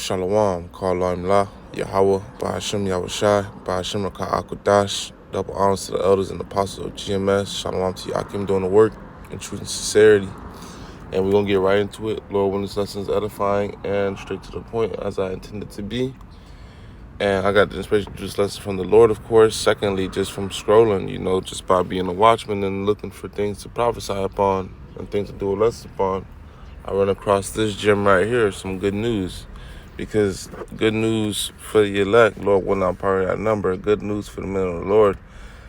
Shalom, Karlaim La, Yahweh, Bahashim Yahushai, Bahashim Raka'akudash, double honors to the elders and apostles of GMS, Shalom to Yakim doing the work in truth and sincerity. And we're going to get right into it. Lord, when this lesson is edifying and straight to the point as I intended to be. And I got the inspiration to this lesson from the Lord, of course. Secondly, just from scrolling, just by being a watchman and looking for things to prophesy upon and things to do a lesson upon. I run across this gem right here, some good news. Because good news for the elect, Lord will not part that number. Good news for the men of the Lord.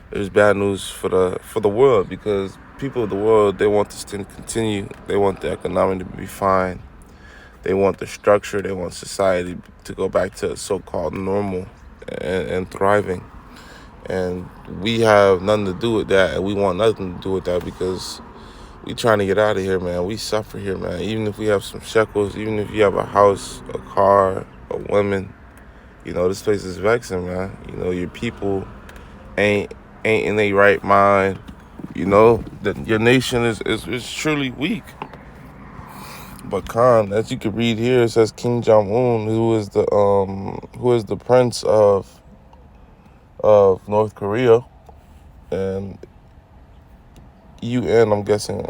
There's bad news for the world, because people of the world, they want this thing to continue. They want the economy to be fine. They want the structure. They want society to go back to so-called normal and thriving. And we have nothing to do with that, and we want nothing to do with that, because we trying to get out of here, man. We suffer here, man. Even if we have some shekels, even if you have a house, a car, a woman, this place is vexing, man. Your people ain't in their right mind. That your nation is truly weak. But Khan, as you can read here, it says Kim Jong-un, who is the prince of North Korea, and UN, I'm guessing,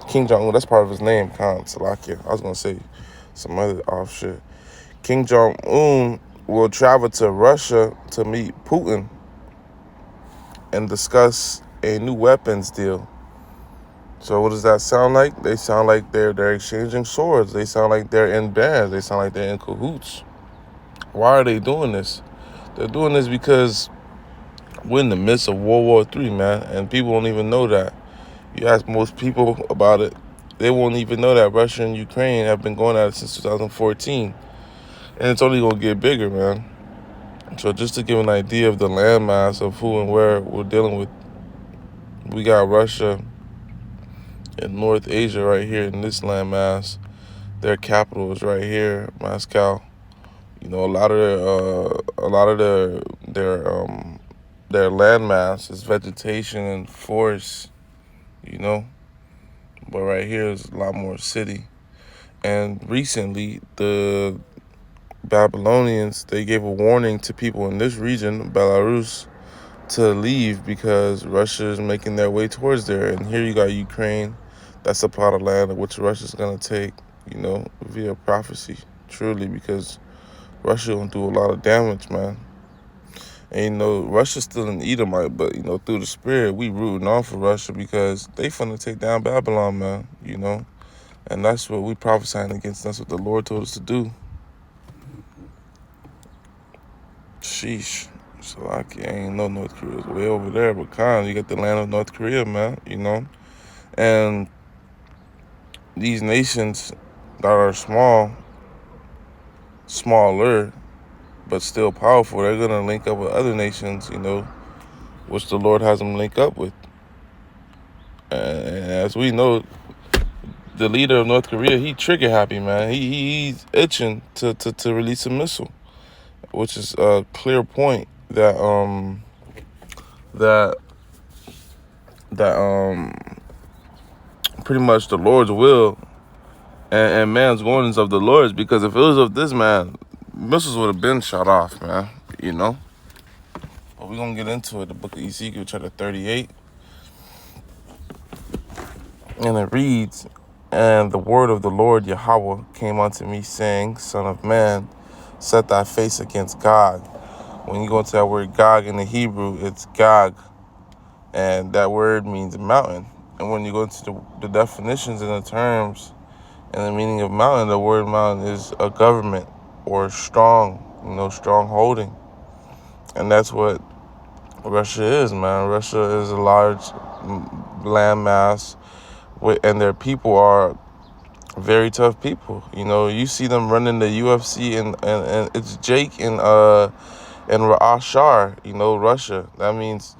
King Jong-un, that's part of his name, Khan Salakia. I was going to say some other off shit. King Jong-un will travel to Russia to meet Putin and discuss a new weapons deal. So what does that sound like? They sound like they're exchanging swords. They sound like they're in bands. They sound like they're in cahoots. Why are they doing this? They're doing this because we're in the midst of World War III, man, and people don't even know that. You ask most people about it, they won't even know that Russia and Ukraine have been going at it since 2014. And it's only going to get bigger, man. So just to give an idea of the landmass of who and where we're dealing with, we got Russia in North Asia right here in this landmass. Their capital is right here, Moscow. A lot of their landmass is vegetation and forest, But right here is a lot more city. And recently, the Babylonians, they gave a warning to people in this region, Belarus, to leave because Russia is making their way towards there. And here you got Ukraine. That's a plot of land which Russia's going to take, via prophecy, truly, because Russia going to do a lot of damage, man. And, Russia's still an Edomite, but, through the spirit, we rooting on for Russia because they finna take down Babylon, man, And that's what we prophesying against. That's what the Lord told us to do. Sheesh. So I ain't know North Korea's way over there, but you got the land of North Korea, man, And these nations that are smaller, but still powerful, they're going to link up with other nations, which the Lord has them link up with. And as we know, the leader of North Korea, he trigger happy, man. He's itching to release a missile, which is a clear point that pretty much the Lord's will and man's warnings of the Lord's, because if it was of this man, missiles would have been shot off, man, But we're going to get into it. The book of Ezekiel, chapter 38. And it reads, "And the word of the Lord Yahweh came unto me, saying, Son of man, set thy face against Gog." When you go into that word Gog in the Hebrew, it's Gog. And that word means mountain. And when you go into the definitions and the terms and the meaning of mountain, the word mountain is a government or strong, strong holding. And that's what Russia is, man. Russia is a large landmass, and their people are very tough people. You see them running the UFC, and it's Jake and Ra'ashar, Russia. That means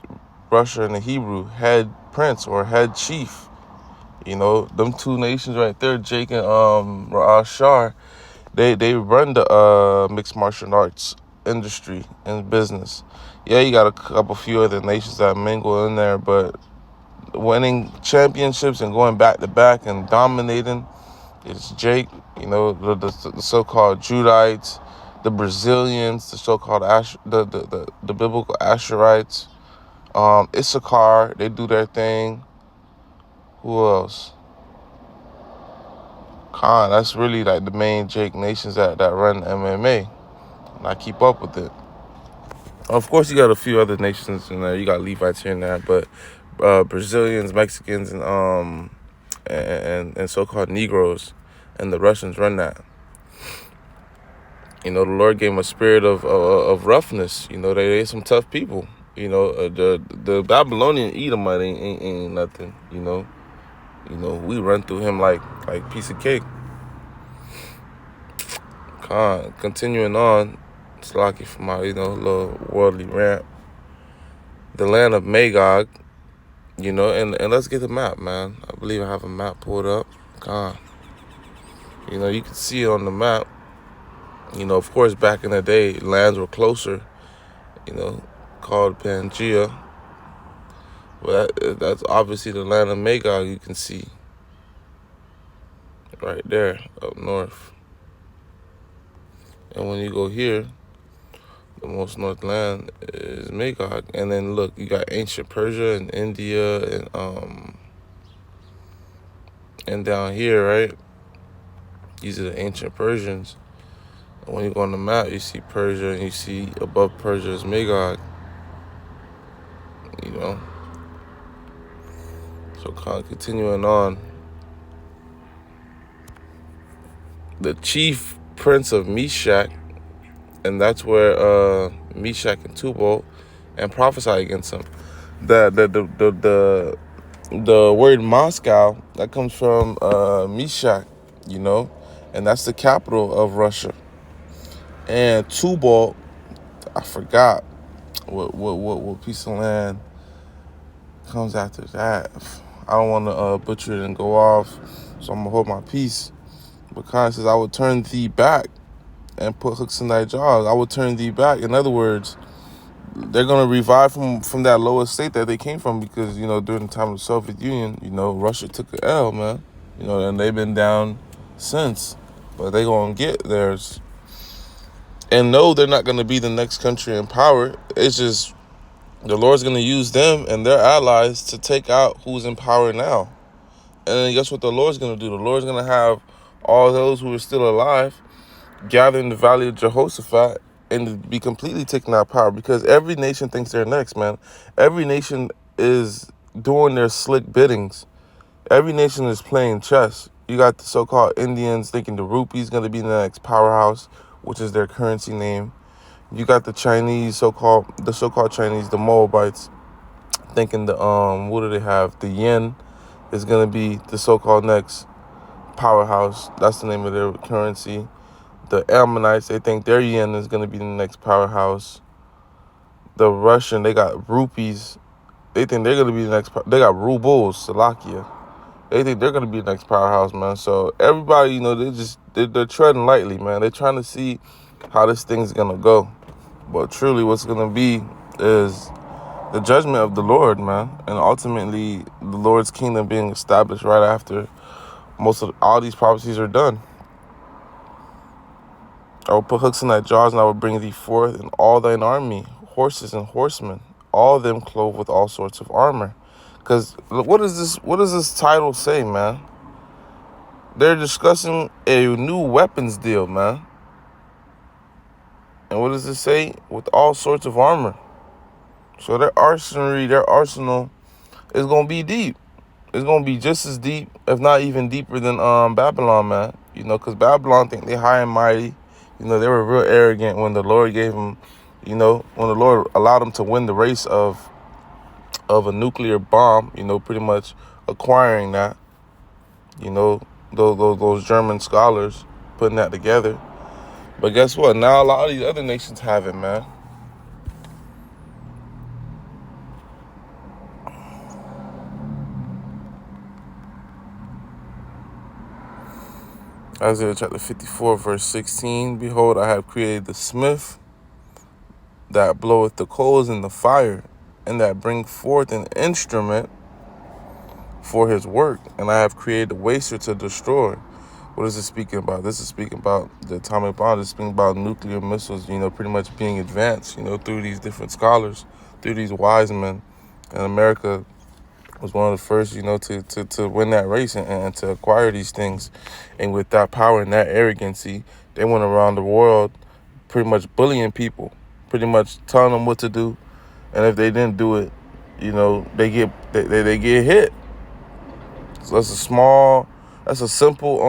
Russia in the Hebrew, head prince or head chief. Them two nations right there, Jake and Ra'ashar, they run the mixed martial arts industry and business. Yeah, you got a few other nations that mingle in there, but winning championships and going back to back and dominating, it's Jake You know, the so-called Judites, the Brazilians, the so-called the biblical Asherites, Issachar, they do their thing. Who else? Khan, that's really like the main Jake nations that run MMA. And I keep up with it. Of course, you got a few other nations in there. You got Levites here and there, but Brazilians, Mexicans, and so-called Negroes and the Russians run that. You know, the Lord gave them a spirit of roughness. You know, they some tough people. You know, the Babylonian Edomite ain't nothing. You know, we run through him like piece of cake. Continuing on, it's lucky for my little worldly rant. The land of Magog. You know, and let's get the map, man. I believe I have a map pulled up. You know, you can see it on the map. You know, of course, back in the day, lands were closer, you know, called Pangea. But that's obviously the land of Magog you can see right there up north. And when you go here, the most north land is Magog. And then look, you got ancient Persia and India and down here, right? These are the ancient Persians. And when you go on the map, you see Persia, and you see above Persia is Magog. You know? So continuing on, the chief prince of Meshach, and that's where Meshach and Tubal and prophesy against him. The word Moscow, that comes from Meshach, you know, and that's the capital of Russia. And Tubal, I forgot what piece of land comes after that. I don't want to butcher it and go off, so I'm gonna hold my peace. But God says, I will turn thee back and put hooks in thy jaws. I will turn thee back. In other words, they're going to revive from that lowest state that they came from because, you know, during the time of the Soviet Union, you know, Russia took an L, man. You know, and they've been down since. But they going to get theirs. And no, they're not going to be the next country in power. It's just the Lord's going to use them and their allies to take out who's in power now. And then guess what the Lord's going to do? The Lord's going to have all those who are still alive gather in the valley of Jehoshaphat and be completely taken out of power, because every nation thinks they're next, man. Every nation is doing their slick biddings. Every nation is playing chess. You got the so-called Indians thinking the rupee is going to be the next powerhouse, which is their currency name. You got the Chinese, so-called Chinese, the Moabites, thinking what do they have? The yen is going to be the so-called next powerhouse. That's the name of their currency. The Ammonites, they think their yen is going to be the next powerhouse. The Russian, they got rupees. They think they're going to be the next. They got rubles, Slovakia. They think they're going to be the next powerhouse, man. So everybody, you know, they're treading lightly, man. They're trying to see how this thing's going to go. But truly what's going to be is the judgment of the Lord, man. And ultimately, the Lord's kingdom being established right after all these prophecies are done. I will put hooks in thy jaws, and I will bring thee forth in all thine army, horses and horsemen, all of them clothed with all sorts of armor. Because what does this title say, man? They're discussing a new weapons deal, man. And what does it say? With all sorts of armor. So their arsenal is going to be deep. It's going to be just as deep, if not even deeper than Babylon, man. You know, because Babylon think they high and mighty. You know, they were real arrogant when the Lord gave them, you know, when the Lord allowed them to win the race of a nuclear bomb, you know, pretty much acquiring that, you know, those German scholars putting that together. But guess what? Now a lot of these other nations have it, man. Isaiah chapter 54, verse 16. Behold, I have created the smith that bloweth the coals in the fire, and that bring forth an instrument for his work. And I have created the waster to destroy. What is it speaking about? This is speaking about the atomic bomb. It's speaking about nuclear missiles, pretty much being advanced, through these different scholars, through these wise men. And America was one of the first, to win that race and to acquire these things. And with that power and that arrogancy, they went around the world pretty much bullying people, pretty much telling them what to do. And if they didn't do it, they get hit. So that's a simple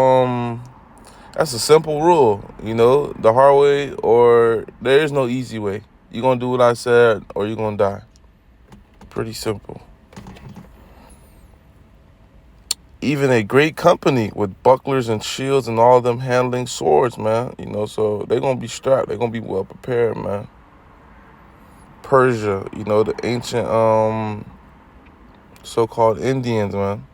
rule, the hard way, or there is no easy way. You're going to do what I said or you're going to die. Pretty simple. Even a great company with bucklers and shields and all of them handling swords, man. So they're going to be strapped. They're going to be well prepared, man. Persia, the ancient so-called Indians, man.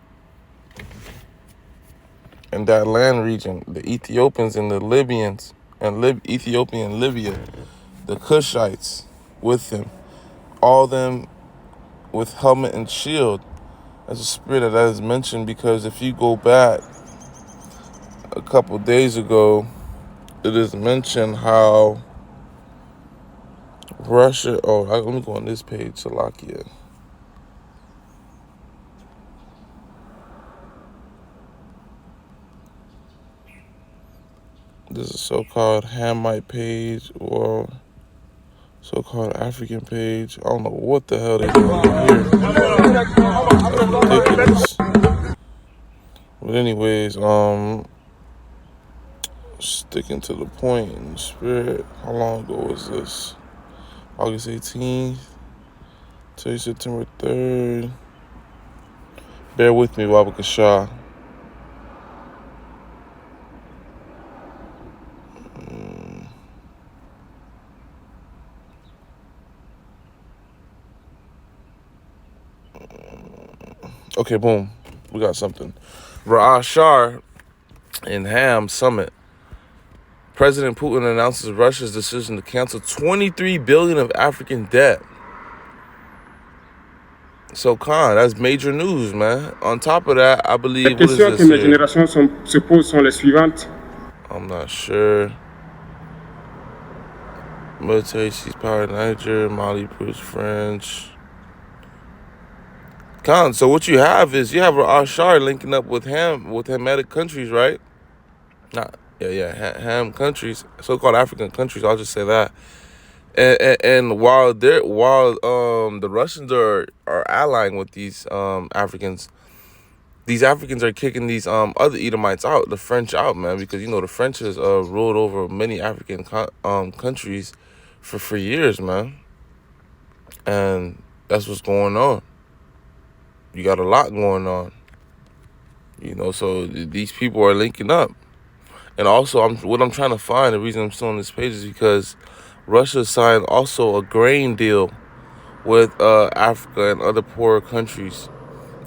In that land region, the Ethiopians and the Libyans, and Ethiopia and Libya, the Cushites with them, all them with helmet and shield. That's a spirit that is mentioned because if you go back a couple days ago, it is mentioned how Russia, let me go on this page, Salakia. This is a so-called Hamite page or so-called African page. I don't know what the hell they're doing here. Ridiculous. But anyways, sticking to the point in the spirit. How long ago was this? August 18th to September 3rd. Bear with me, Wabba Kasha. Okay, boom. We got something. Ra'ah Shar in Ham Summit. President Putin announces Russia's decision to cancel $23 billion of African debt. So, Khan, that's major news, man. On top of that, I believe, what is this here? I'm not sure. Military seized power in Niger, Mali proves French. Khan, so what you have Ra'ah Shar linking up with Hamitic countries, right? Ham countries, so-called African countries. I'll just say that. And while the Russians are allying with these Africans are kicking these other Edomites out, the French out, man, because the French has ruled over many African countries for years, man, and that's what's going on. You got a lot going on, so these people are linking up. And also, what I'm trying to find, the reason I'm still on this page is because Russia signed also a grain deal with Africa and other poorer countries,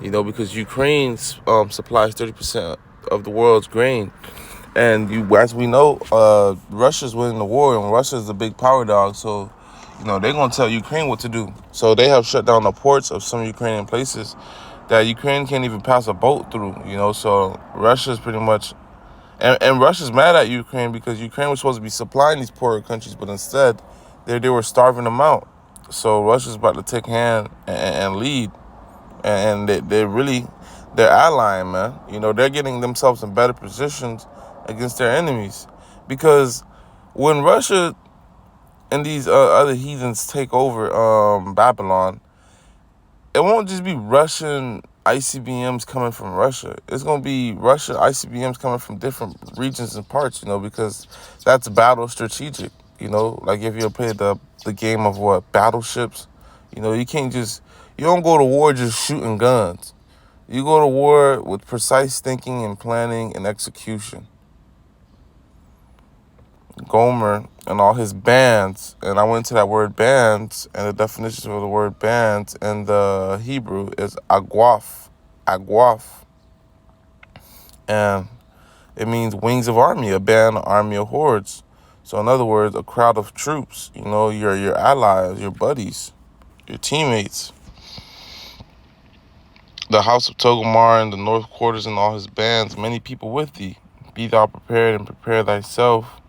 because Ukraine supplies 30% of the world's grain. And as we know, Russia's winning the war, and Russia's a big power dog, so they're going to tell Ukraine what to do. So they have shut down the ports of some Ukrainian places that Ukraine can't even pass a boat through, so Russia's pretty much, and Russia's mad at Ukraine because Ukraine was supposed to be supplying these poorer countries, but instead they were starving them out. So Russia's about to take hand and lead, and they're allying, man. They're getting themselves in better positions against their enemies, because when Russia and these other heathens take over Babylon, it won't just be Russian ICBMs coming from Russia. It's going to be Russian ICBMs coming from different regions and parts, because that's battle strategic. Like if you play the game of battleships, you don't go to war just shooting guns. You go to war with precise thinking and planning and execution. Gomer and all his bands, and I went to that word bands, and the definition of the word bands in the Hebrew is agwaf, and it means wings of army, a band, an army of hordes. So in other words, a crowd of troops, your allies, your buddies, your teammates. The house of Togomar and the north quarters and all his bands, many people with thee. Be thou prepared and prepare thyself,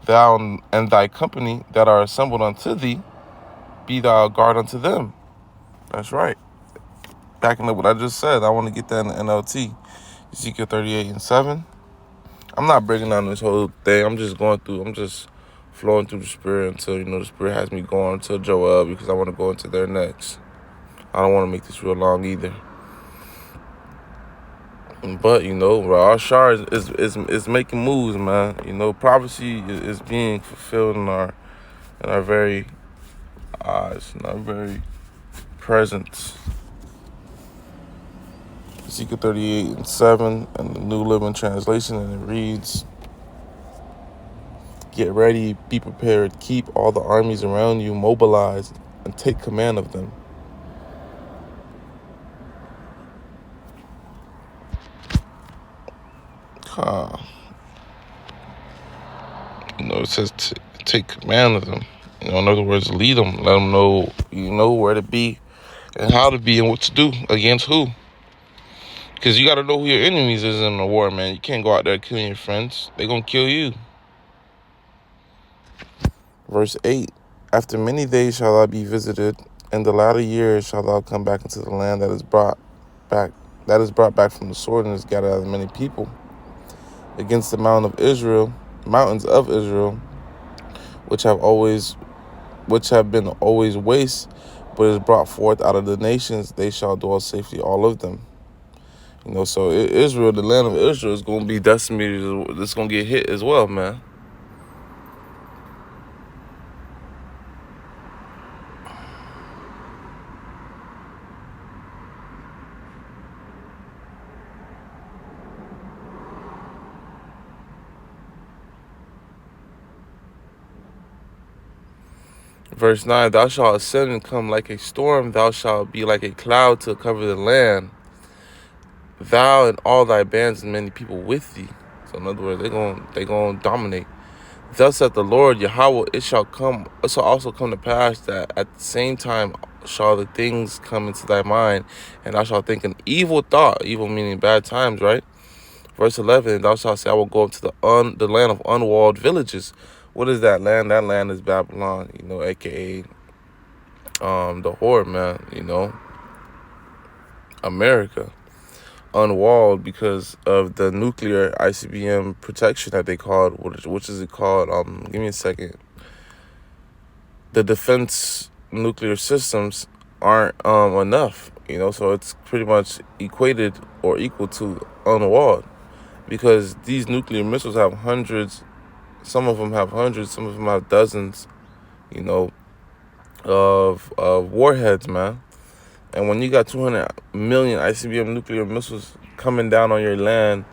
thou and thy company that are assembled unto thee, be thou a guard unto them. That's right. Backing up what I just said, I want to get that in the NLT. Ezekiel 38:7. I'm not breaking down this whole thing. I'm just flowing through the Spirit until, the Spirit has me going to Joel, because I want to go into there next. I don't want to make this real long either. But, Ra Shar is making moves, man. Prophecy is being fulfilled in our very eyes, in our very presence. Ezekiel 38:7 and the New Living Translation, and it reads, "Get ready, be prepared, keep all the armies around you mobilized, and take command of them." It says to take command of them. In other words, lead them, let them know, where to be and how to be and what to do against who. Because you got to know who your enemies is in the war, man. You can't go out there killing your friends. They're going to kill you. Verse 8, "After many days shall thou be visited, in the latter years shall thou come back into the land that is brought back from the sword and is gathered out of many people, against the mountains of Israel, which have been always waste, but is brought forth out of the nations, they shall dwell safely, all of them." So Israel, the land of Israel, is going to be decimated. It's going to get hit as well, man. Verse 9, "Thou shalt ascend and come like a storm. Thou shalt be like a cloud to cover the land. Thou and all thy bands and many people with thee." So in other words, they gonna dominate. "Thus saith the Lord Yahweh, it shall also come to pass that at the same time shall the things come into thy mind, and thou shalt think an evil thought," evil meaning bad times, right? Verse 11, "Thou shalt say, I will go up to the land of unwalled villages." What is that land? That land is Babylon, aka the whore, man, America. Unwalled because of the nuclear ICBM protection that they called, which is it called? Give me a second. The defense nuclear systems aren't enough, so it's pretty much equated or equal to unwalled, because these nuclear missiles have hundreds. Some of them have hundreds, some of them have dozens, of warheads, man. And when you got 200 million ICBM nuclear missiles coming down on your land,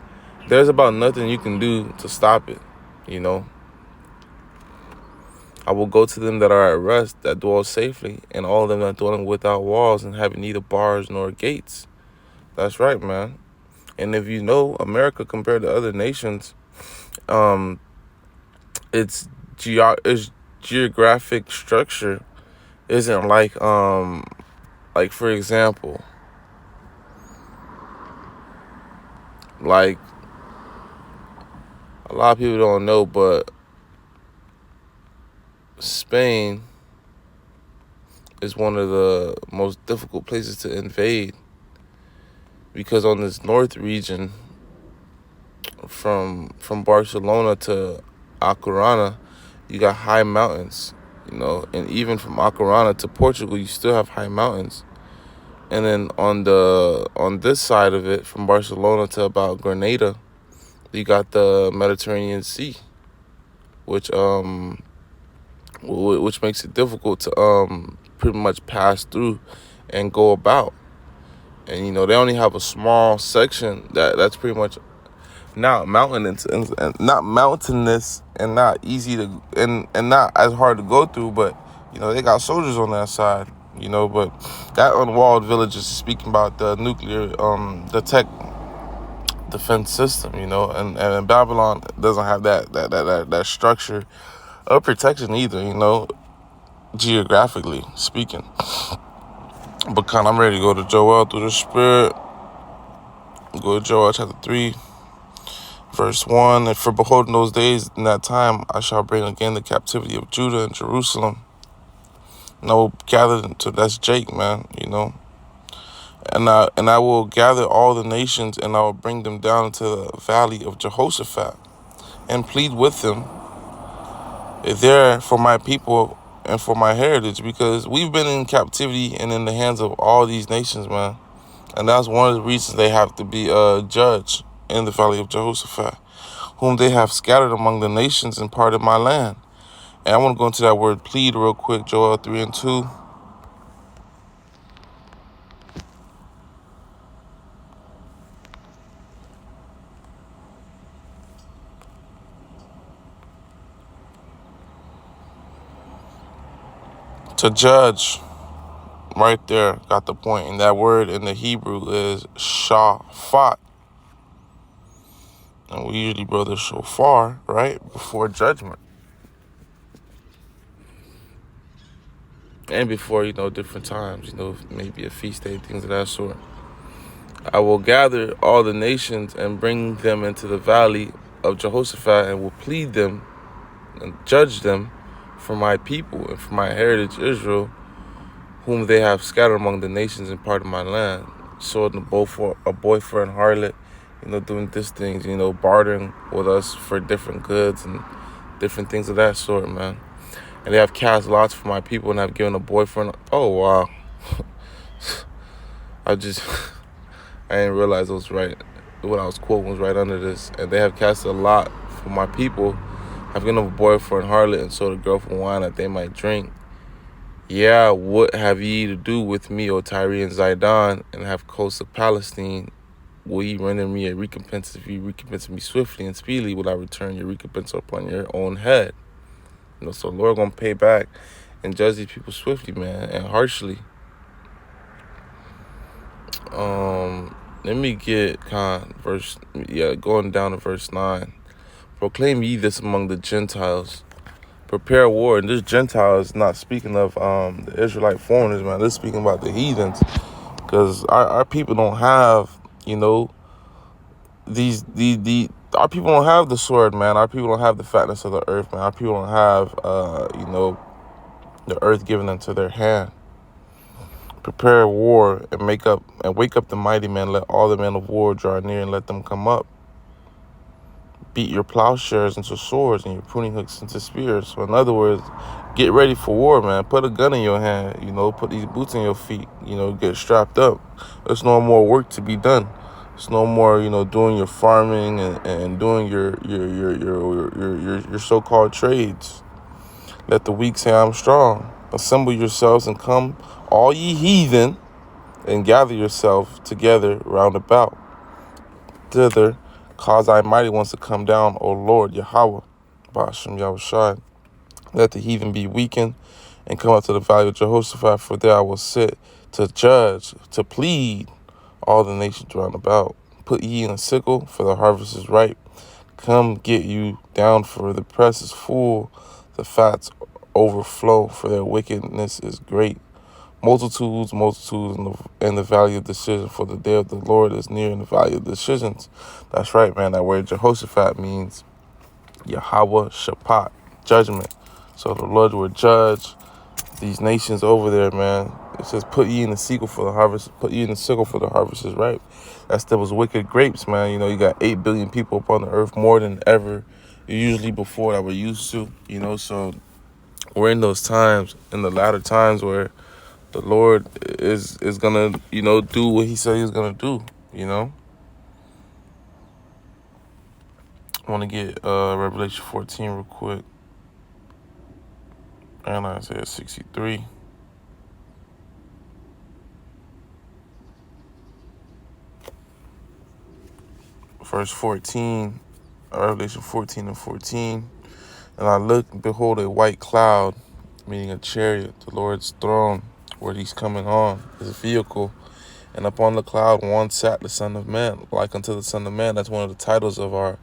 there's about nothing you can do to stop it, "I will go to them that are at rest, that dwell safely, and all of them that dwell without walls, and having neither bars nor gates." That's right, man. And if you know, America compared to other nations, its geographic structure isn't like for example, like a lot of people don't know, but Spain is one of the most difficult places to invade, because on this north region, from Barcelona to A Coruña, you got high mountains, and even from A Coruña to Portugal, you still have high mountains. And then on this side of it, from Barcelona to about Grenada, you got the Mediterranean Sea, which makes it difficult to pretty much pass through and go about. And they only have a small section that's pretty much not mountainous and not easy to and not as hard to go through, but they got soldiers on that side, but that unwalled village is speaking about the nuclear the tech defense system, and Babylon doesn't have that structure of protection either, geographically speaking. But I'm ready to go to Joel through the Spirit. Go to Joel chapter 3. Verse 1, and for behold, in those days, in that time, I shall bring again the captivity of Judah and Jerusalem. And I will gather them to, that's Jake, man, And I will gather all the nations, and I will bring them down into the valley of Jehoshaphat, and plead with them there for my people and for my heritage, because we've been in captivity and in the hands of all these nations, man. And that's one of the reasons they have to be judged in the valley of Jehoshaphat, whom they have scattered among the nations and parted my land. And I want to go into that word plead real quick, Joel 3 and 2. To judge, right there, got the point. And that word in the Hebrew is shafat. And we usually blow the shofar, right, before judgment. And before, different times, maybe a feast day, things of that sort. I will gather all the nations and bring them into the valley of Jehoshaphat, and will plead them and judge them for my people and for my heritage Israel, whom they have scattered among the nations and part of my land. Sold a boyfriend harlot, doing these things, bartering with us for different goods and different things of that sort, man. And they have cast lots for my people and have given a boyfriend. Oh, wow. I didn't realize it was right. What I was quoting was right under this. And they have cast a lot for my people, have given a boyfriend harlot, and sold a girl for wine that they might drink. Yeah, what have ye to do with me, O Tyre and Zidon, and have coast of Palestine? Will ye render me a recompense? If ye recompense me swiftly and speedily, will I return your recompense upon your own head? So the Lord gonna pay back and judge these people swiftly, man, and harshly. Let me get going down to verse 9. Proclaim ye this among the Gentiles. Prepare war. And this Gentile is not speaking of the Israelite foreigners, man. This is speaking about the heathens. Because our people don't have, our people don't have the sword, man. Our people don't have the fatness of the earth, man. Our people don't have, the earth given into their hand. Prepare war and wake up the mighty men. Let all the men of war draw near and let them come up. Beat your plowshares into swords and your pruning hooks into spears. So in other words, get ready for war, man. Put a gun in your hand, put these boots in your feet, get strapped up. There's no more work to be done. There's no more, doing your farming and doing your so-called trades. Let the weak say I'm strong. Assemble yourselves and come, all ye heathen, and gather yourself together round about. Thither, cause thy mighty ones to come down, O Lord, Yahweh, Ba'ashem Yahushai. Let the heathen be weakened and come up to the valley of Jehoshaphat, for there I will sit to judge, to plead all the nations round about. Put ye in a sickle, for the harvest is ripe. Come get you down, for the press is full, the fats overflow, for their wickedness is great. Multitudes in the valley of decision, for the day of the Lord is near in the valley of decisions. That's right, man. That word Jehoshaphat means Yahweh Shaphat, judgment. So the Lord will judge these nations over there, man. It says, put ye in the sickle for the harvest. Put ye in the sickle for the harvest is ripe. That's those wicked grapes, man. You got 8 billion people upon the earth, more than ever usually before that we're used to. So we're in those times, in the latter times, where the Lord is gonna, do what he said he's gonna do, I want to get Revelation 14 real quick. And Isaiah 63. Verse 14, Revelation 14 and 14. And I looked, and behold, a white cloud, meaning a chariot, the Lord's throne, where he's coming on, his vehicle. And upon the cloud one sat the Son of Man, like unto the Son of Man. That's one of the titles of our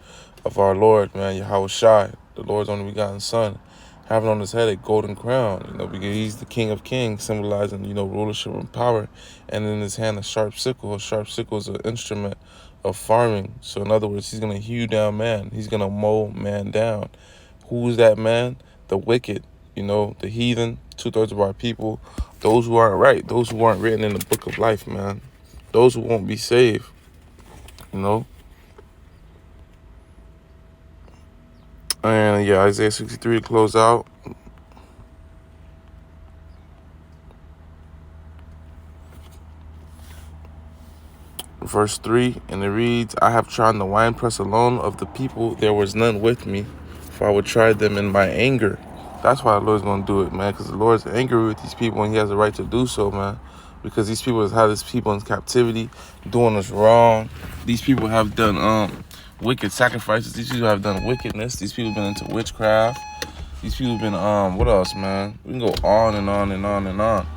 Lord, man, Yahushai, the Lord's only begotten Son, having on his head a golden crown, because he's the King of Kings, symbolizing, rulership and power. And in his hand a sharp sickle. A sharp sickle is an instrument of farming. So in other words, he's going to hew down man. He's going to mow man down. Who's that man? The wicked, the heathen, 2/3 of our people, those who aren't right, those who aren't written in the book of life, man. Those who won't be saved, And yeah, Isaiah 63 to close out. Verse 3, and it reads, I have trodden the winepress alone of the people. There was none with me, for I would try them in my anger. That's why the Lord's going to do it, man, because the Lord's angry with these people, and he has a right to do so, man, because these people have had these people in captivity, doing us wrong. These people have done wicked sacrifices. These people have done wickedness. These people have been into witchcraft. These people have been, what else, man? We can go on and on and on and on.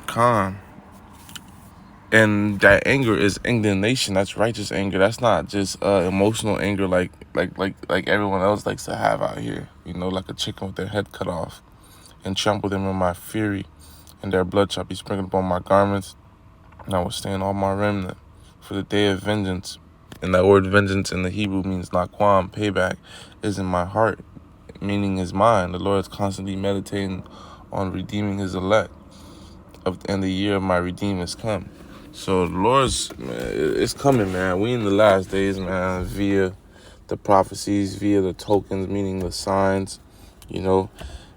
Calm. And that anger is indignation. That's righteous anger. That's not just emotional anger like everyone else likes to have out here. Like a chicken with their head cut off. And trample them in my fury, and their blood shall be sprinkled upon my garments, and I will stand all my remnant for the day of vengeance. And that word vengeance in the Hebrew means naquam, payback, is in my heart, meaning is mine. The Lord is constantly meditating on redeeming his elect, and the year of my redeem has come. So the Lord's, it's coming, man. We in the last days, man, via the prophecies, via the tokens, meaning the signs,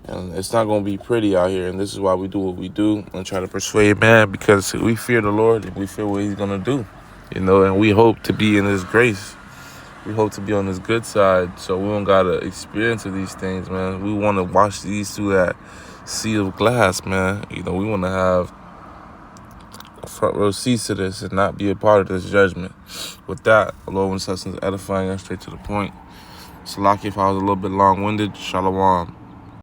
And it's not going to be pretty out here. And this is why we do what we do and try to persuade man, because we fear the Lord and we fear what he's going to do, and we hope to be in his grace. We hope to be on his good side. So we don't got to experience of these things, man. We want to watch these through that sea of glass, man. We want to have front row seats to this and not be a part of this judgment. With that, the Lord wants us edifying us straight to the point. Salaki, if I was a little bit long-winded, shalom.